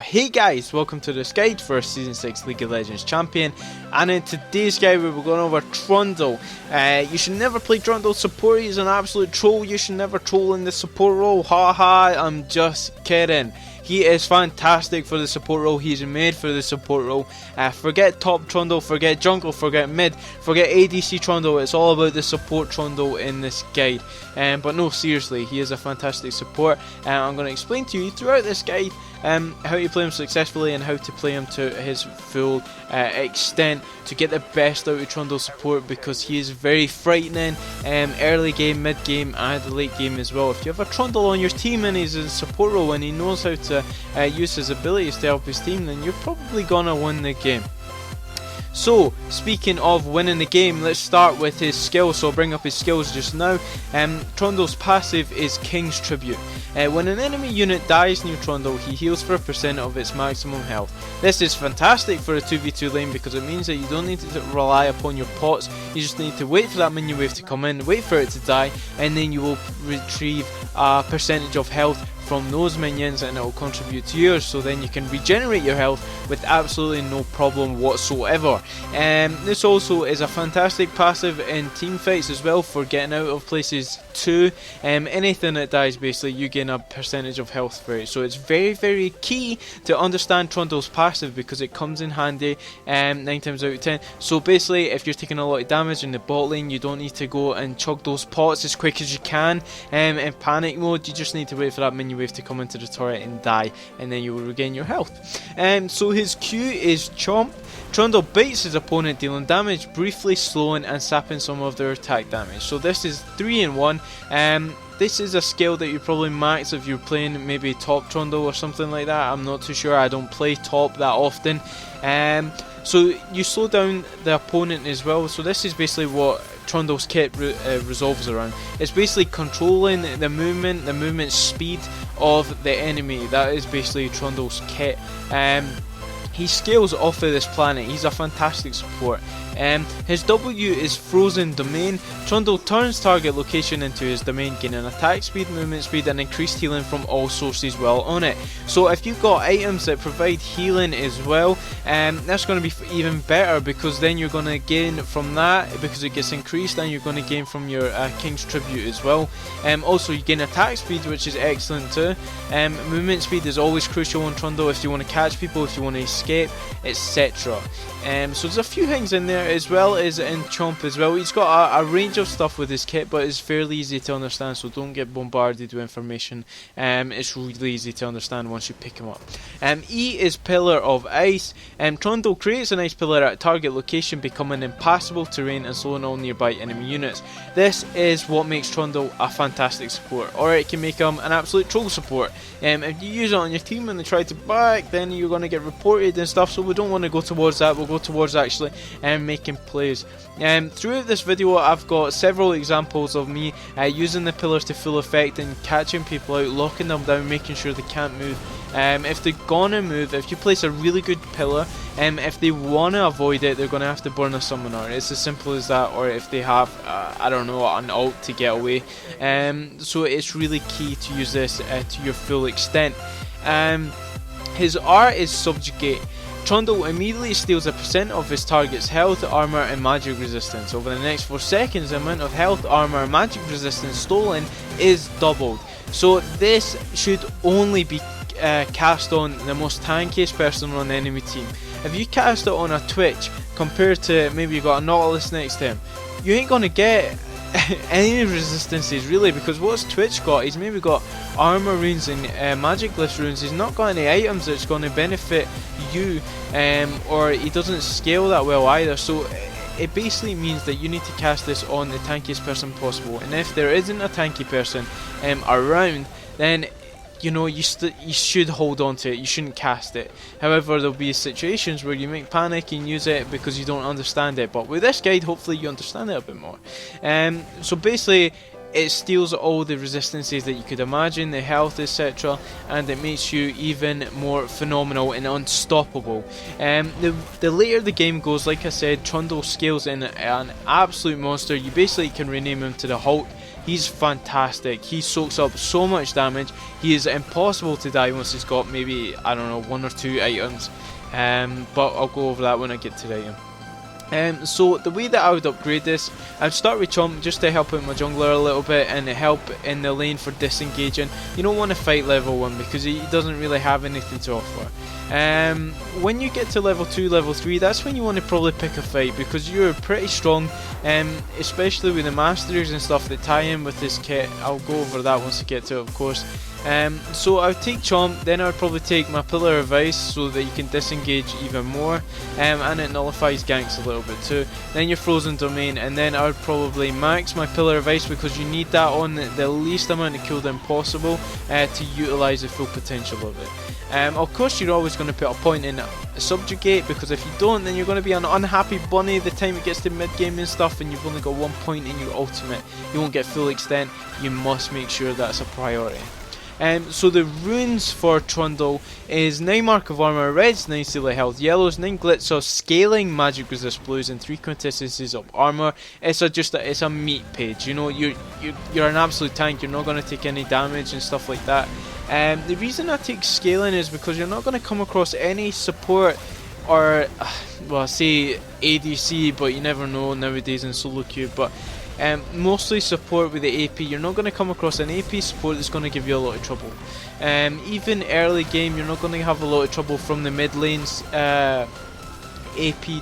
Hey guys, welcome to this guide for Season 6 League of Legends Champion, and in today's guide we're going over Trundle. You should never play Trundle support, he's an absolute troll. You should never troll in the support role, haha, I'm just kidding. He is fantastic for the support role, he's made for the support role. Forget top Trundle, forget jungle, forget mid, forget ADC Trundle, it's all about the support Trundle in this guide. But no, seriously, he is a fantastic support. I'm going to explain to you throughout this guide how to play him successfully and how to play him to his full extent to get the best out of Trundle support, because he is very frightening early game, mid game and late game as well. If you have a Trundle on your team and he's in support role and he knows how to use his abilities to help his team, then you're probably gonna win the game. So, speaking of winning the game, let's start with his skills. So I'll bring up his skills just now. Trundle's passive is King's Tribute. When an enemy unit dies near Trundle, he heals for a % of its maximum health. This is fantastic for a 2v2 lane because it means that you don't need to rely upon your pots. You just need to wait for that minion wave to come in, wait for it to die, and then you will retrieve a % of health from those minions and it will contribute to yours, so then you can regenerate your health with absolutely no problem whatsoever. This also is a fantastic passive in team fights as well for getting out of places too. Anything that dies, basically you gain a % of health for it, so it's very key to understand Trundle's passive because it comes in handy 9 times out of 10. So basically if you're taking a lot of damage in the bot lane, you don't need to go and chug those pots as quick as you can in panic mode. You just need to wait for that minion wave to come into the turret and die, and then you will regain your health. So his Q is Chomp. Trundle baits his opponent, dealing damage, briefly slowing and sapping some of their attack damage. So this is 3 in 1. This is a skill that you probably max if you're playing maybe top Trundle or something like that. I'm not too sure, I don't play top that often. So you slow down the opponent as well. So this is basically what Trundle's kit resolves around. It's basically controlling the movement speed of the enemy. That is basically Trundle's kit. He scales off of this planet. He's a fantastic support. His W is Frozen Domain. Trundle turns target location into his domain, gaining attack speed, movement speed and increased healing from all sources while on it. So if you've got items that provide healing as well, that's going to be even better, because then you're going to gain from that because it gets increased, and you're going to gain from your King's Tribute as well. Also you gain attack speed, which is excellent too. Movement speed is always crucial on Trundle if you want to catch people, if you want to escape, etc. So there's a few things in there, as well as in Chomp as well. He's got a range of stuff with his kit, but it's fairly easy to understand, so don't get bombarded with information. It's really easy to understand once you pick him up. E is Pillar of Ice. Trundle creates an ice pillar at a target location, becoming impassable terrain and slowing all nearby enemy units. This is what makes Trundle a fantastic support, or it can make him an absolute troll support. If you use it on your team and they try to back, then you're going to get reported and stuff, so we don't want to go towards that. We'll go towards actually making plays. Throughout this video I've got several examples of me using the pillars to full effect and catching people out, locking them down, making sure they can't move. If they're gonna move, if you place a really good pillar, if they want to avoid it, they're going to have to burn a summoner. It's as simple as that, or if they have I don't know, an ult to get away. So it's really key to use this to your full extent. His R is Subjugate. Trundle immediately steals a % of his target's health, armor and magic resistance. Over the next 4 seconds, the amount of health, armor and magic resistance stolen is doubled. So this should only be cast on the most tankiest person on the enemy team. If you cast it on a Twitch compared to maybe you got a Nautilus next to him, you ain't gonna get any resistances really, because what's Twitch got? He's maybe got armor runes and magic glyphs runes. He's not got any items that's going to benefit you, or he doesn't scale that well either. So it basically means that you need to cast this on the tankiest person possible, and if there isn't a tanky person around, then you know, you should hold on to it, you shouldn't cast it. However, there'll be situations where you make panic and use it because you don't understand it, but with this guide hopefully you understand it a bit more. So basically it steals all the resistances that you could imagine, the health, etc., and it makes you even more phenomenal and unstoppable. The later the game goes, like I said, Trundle scales in an absolute monster. You basically can rename him to the Hulk. he's fantastic. He soaks up so much damage. He is impossible to die once he's got maybe, I don't know, 1 or 2 items. But I'll go over that when I get to the item. So the way that I would upgrade this, I'd start with Chomp just to help out my jungler a little bit and help in the lane for disengaging. You don't want to fight level 1 because he doesn't really have anything to offer. When you get to level 2, level 3, that's when you want to probably pick a fight because you're pretty strong, especially with the Masteries and stuff that tie in with this kit. I'll go over that once I get to it, of course. So I would take Chomp, then I would probably take my Pillar of Ice so that you can disengage even more, and it nullifies ganks a little bit too. Then your Frozen Domain, and then I would probably max my Pillar of Ice because you need that on the least amount of cooldown possible to utilise the full potential of it. Of course you're always going to put a point in Subjugate, because if you don't then you're going to be an unhappy bunny the time it gets to mid game and stuff, and you've only got 1 point in your ultimate. You won't get full extent. You must make sure that's a priority. So the runes for Trundle is 9 Mark of Armor, reds 9 Seal of Health, yellows 9 Glitz of Scaling, Magic Resist blues, and 3 Quintessences of Armor. It's a meat page. You know, you're an absolute tank. You're not going to take any damage and stuff like that. The reason I take Scaling is because you're not going to come across any support or, well, say ADC, but you never know nowadays in solo queue. But mostly support with the AP. You're not going to come across an AP support that's going to give you a lot of trouble. Even early game, you're not going to have a lot of trouble from the mid lane's AP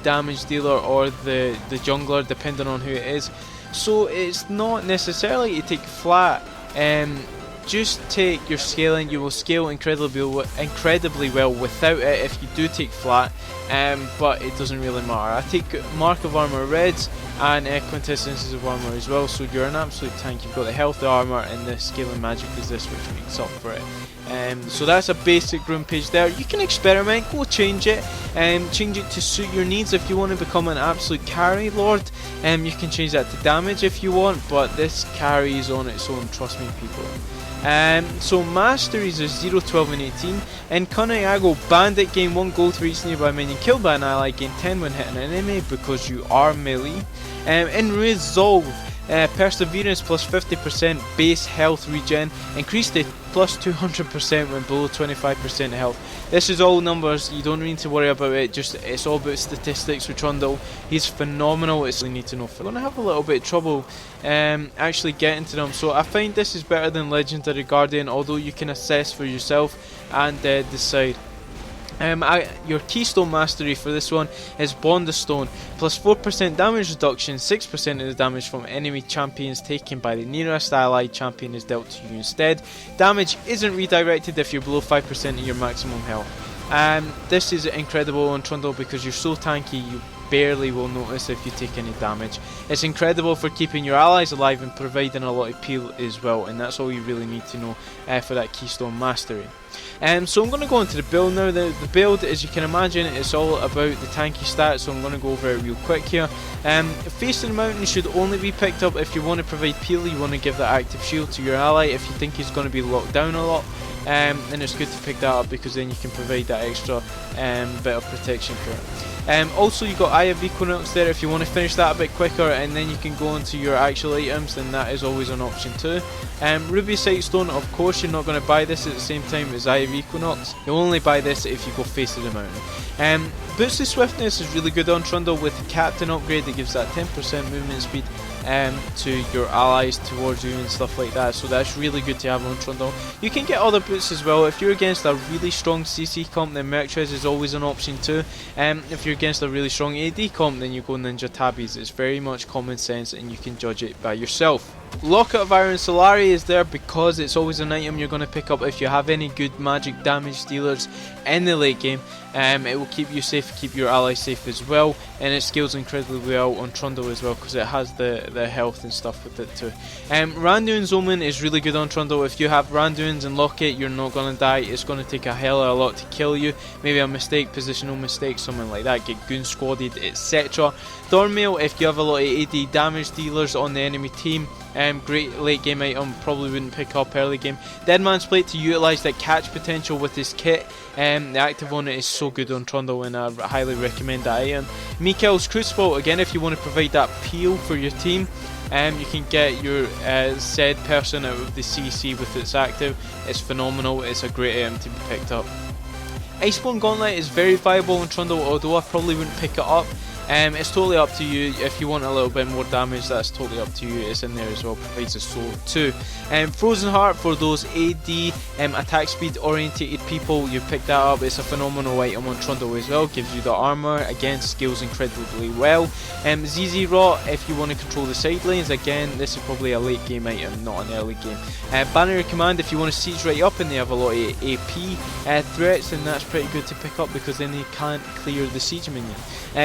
damage dealer or the jungler, depending on who it is. So it's not necessarily to take flat. Just take your scaling. You will scale incredibly well without it if you do take flat, but it doesn't really matter. I take Mark of Armor reds and Quintessences of Armor as well, so you're an absolute tank. You've got the health, the armor, and the scaling magic resist, which makes up for it. So that's a basic rune page there. You can experiment, go change it to suit your needs. If you want to become an absolute carry lord, you can change that to damage if you want, but this carries on its own, trust me people. So Masteries is 0, 12 and 18. In Cunning I go Bandit, gain 1 gold for each nearby minion killed by an ally, gain 10 when hitting an enemy because you are melee. In Resolve, Perseverance plus 50% base health regen, increase to plus 200% when below 25% health. This is all numbers, you don't need to worry about it, it's all about statistics with Trundle. He's phenomenal, it's all you need to know. We're going to have a little bit of trouble actually getting to them, so I find this is better than Legendary Guardian, although you can assess for yourself and decide. Your keystone mastery for this one is Bond of Stone, plus 4% damage reduction, 6% of the damage from enemy champions taken by the nearest allied champion is dealt to you instead. Damage isn't redirected if you're below 5% of your maximum health. This is incredible on Trundle because you're so tanky you barely will notice if you take any damage. It's incredible for keeping your allies alive and providing a lot of peel as well, and that's all you really need to know for that keystone mastery. So I'm going to go into the build now. The build, as you can imagine, is all about the tanky stats, so I'm going to go over it real quick here. Facing the mountain should only be picked up if you want to provide peel. You want to give that active shield to your ally if you think he's going to be locked down a lot. Then it's good to pick that up because then you can provide that extra bit of protection for it. Also you got Eye of Equinox there if you want to finish that a bit quicker, and then you can go into your actual items, then that is always an option too. Ruby Sightstone, of course you're not going to buy this at the same time as Eye of Equinox. You'll only buy this if you go face to the mountain. Boosted Swiftness is really good on Trundle with the Captain upgrade that gives that 10% movement speed to your allies towards you and stuff like that, so that's really good to have on Trundle. You can get other boots as well. If you're against a really strong CC comp, then Merchrez is always an option too. If you're against a really strong AD comp, then you go Ninja Tabbies. It's very much common sense and you can judge it by yourself. Locket of Iron Solari is there because it's always an item you're going to pick up if you have any good magic damage dealers in the late game. It will keep you safe, keep your allies safe as well, and it scales incredibly well on Trundle as well because it has the health and stuff with it too. Randuin's Omen is really good on Trundle. If you have Randuins and Locket, you're not going to die. It's going to take a hell of a lot to kill you. Maybe a mistake, positional mistake, something like that, get goon squadded, etc. Thornmail, if you have a lot of AD damage dealers on the enemy team, great late game item, probably wouldn't pick up early game. Deadman's Plate to utilise that catch potential with his kit. The active on it is so good on Trundle and I highly recommend that item. Mikael's Crucible, again if you want to provide that peel for your team. you can get your said person out of the CC with its active. It's phenomenal, it's a great item to be picked up. Iceborn Gauntlet is very viable in Trundle, although I probably wouldn't pick it up. It's totally up to you. If you want a little bit more damage, that's totally up to you. It's in there as well, provides a soul too. Frozen Heart for those AD attack speed orientated people, you pick that up. It's a phenomenal item on Trundle as well, gives you the armor, again scales incredibly well. Zz'Rot if you want to control the side lanes, again this is probably a late game item, not an early game. Banner Command if you want to siege right up and they have a lot of AP threats, then that's pretty good to pick up because then they can't clear the siege minion.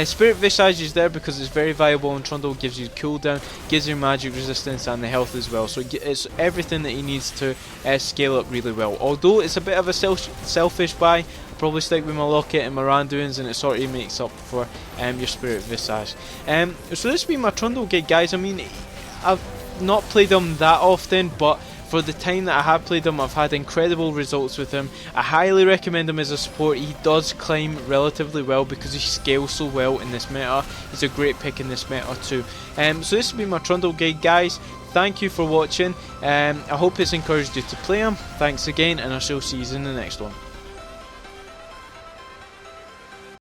Spirit Visage is there because it's very viable on Trundle, gives you cooldown, gives you magic resistance and the health as well, so it's everything that he needs to scale up really well. Although it's a bit of a selfish buy, I'll probably stick with my Locket and my Randuins, and it sort of makes up for your Spirit Visage. So this has been my Trundle guide, guys. I mean, I've not played him that often, but for the time that I have played him, I've had incredible results with him. I highly recommend him as a support. He does climb relatively well because he scales so well in this meta. He's a great pick in this meta too. So this has been my Trundle guide, guys. Thank you for watching. I hope it's encouraged you to play him. Thanks again, and I shall see you in the next one.